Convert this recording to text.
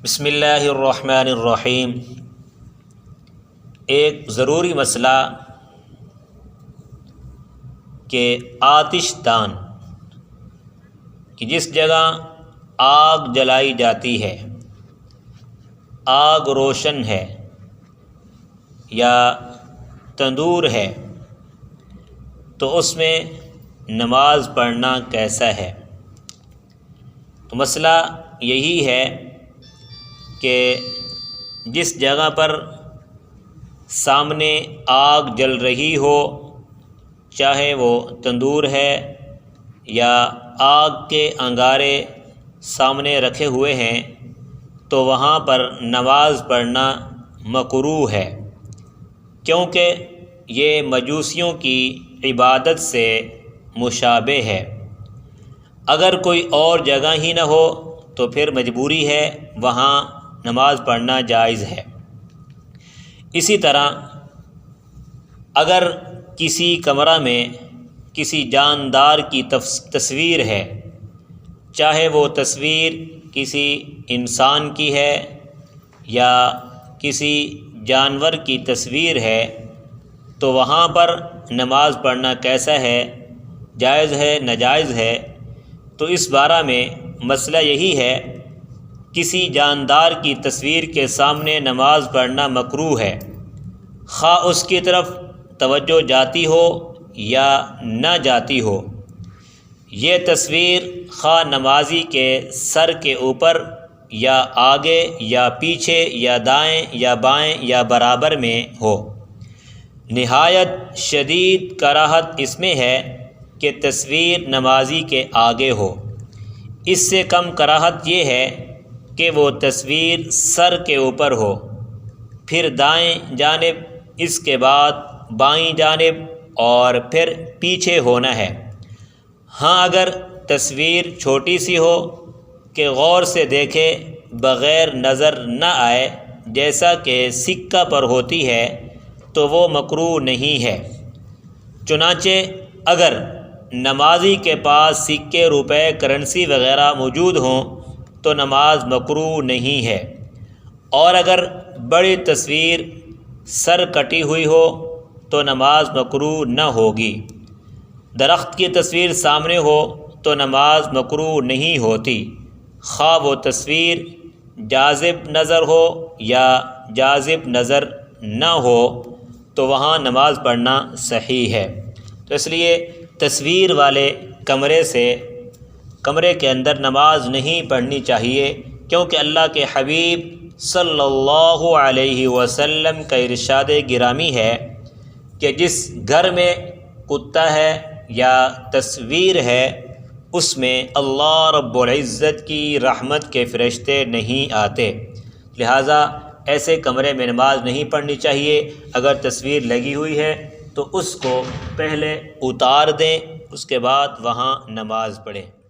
بسم اللہ الرحمن الرحیم۔ ایک ضروری مسئلہ کہ آتش دان کہ جس جگہ آگ جلائی جاتی ہے، آگ روشن ہے یا تندور ہے، تو اس میں نماز پڑھنا کیسا ہے؟ تو مسئلہ یہی ہے کہ جس جگہ پر سامنے آگ جل رہی ہو، چاہے وہ تندور ہے یا آگ کے انگارے سامنے رکھے ہوئے ہیں، تو وہاں پر نماز پڑھنا مکروہ ہے، کیونکہ یہ مجوسیوں کی عبادت سے مشابہ ہے۔ اگر کوئی اور جگہ ہی نہ ہو تو پھر مجبوری ہے، وہاں نماز پڑھنا جائز ہے۔ اسی طرح اگر کسی کمرہ میں کسی جاندار کی تصویر ہے، چاہے وہ تصویر کسی انسان کی ہے یا کسی جانور کی تصویر ہے، تو وہاں پر نماز پڑھنا کیسا ہے، جائز ہے ناجائز ہے؟ تو اس بارے میں مسئلہ یہی ہے، کسی جاندار کی تصویر کے سامنے نماز پڑھنا مکروہ ہے، خواہ اس کی طرف توجہ جاتی ہو یا نہ جاتی ہو۔ یہ تصویر خواہ نمازی کے سر کے اوپر یا آگے یا پیچھے یا دائیں یا بائیں یا برابر میں ہو۔ نہایت شدید کراہت اس میں ہے کہ تصویر نمازی کے آگے ہو۔ اس سے کم کراہت یہ ہے کہ وہ تصویر سر کے اوپر ہو، پھر دائیں جانب، اس کے بعد بائیں جانب اور پھر پیچھے ہونا ہے۔ ہاں اگر تصویر چھوٹی سی ہو کہ غور سے دیکھے بغیر نظر نہ آئے، جیسا کہ سکہ پر ہوتی ہے، تو وہ مکروہ نہیں ہے۔ چنانچہ اگر نمازی کے پاس سکے، روپے، کرنسی وغیرہ موجود ہوں تو نماز مکروہ نہیں ہے، اور اگر بڑی تصویر سر کٹی ہوئی ہو تو نماز مکروہ نہ ہوگی۔ درخت کی تصویر سامنے ہو تو نماز مکروہ نہیں ہوتی، خواہ وہ تصویر جاذب نظر ہو یا جاذب نظر نہ ہو، تو وہاں نماز پڑھنا صحیح ہے۔ تو اس لیے تصویر والے کمرے کے اندر نماز نہیں پڑھنی چاہیے، کیونکہ اللہ کے حبیب صلی اللہ علیہ وسلم کا ارشاد گرامی ہے کہ جس گھر میں کتا ہے یا تصویر ہے، اس میں اللہ رب العزت کی رحمت کے فرشتے نہیں آتے، لہٰذا ایسے کمرے میں نماز نہیں پڑھنی چاہیے۔ اگر تصویر لگی ہوئی ہے تو اس کو پہلے اتار دیں، اس کے بعد وہاں نماز پڑھیں۔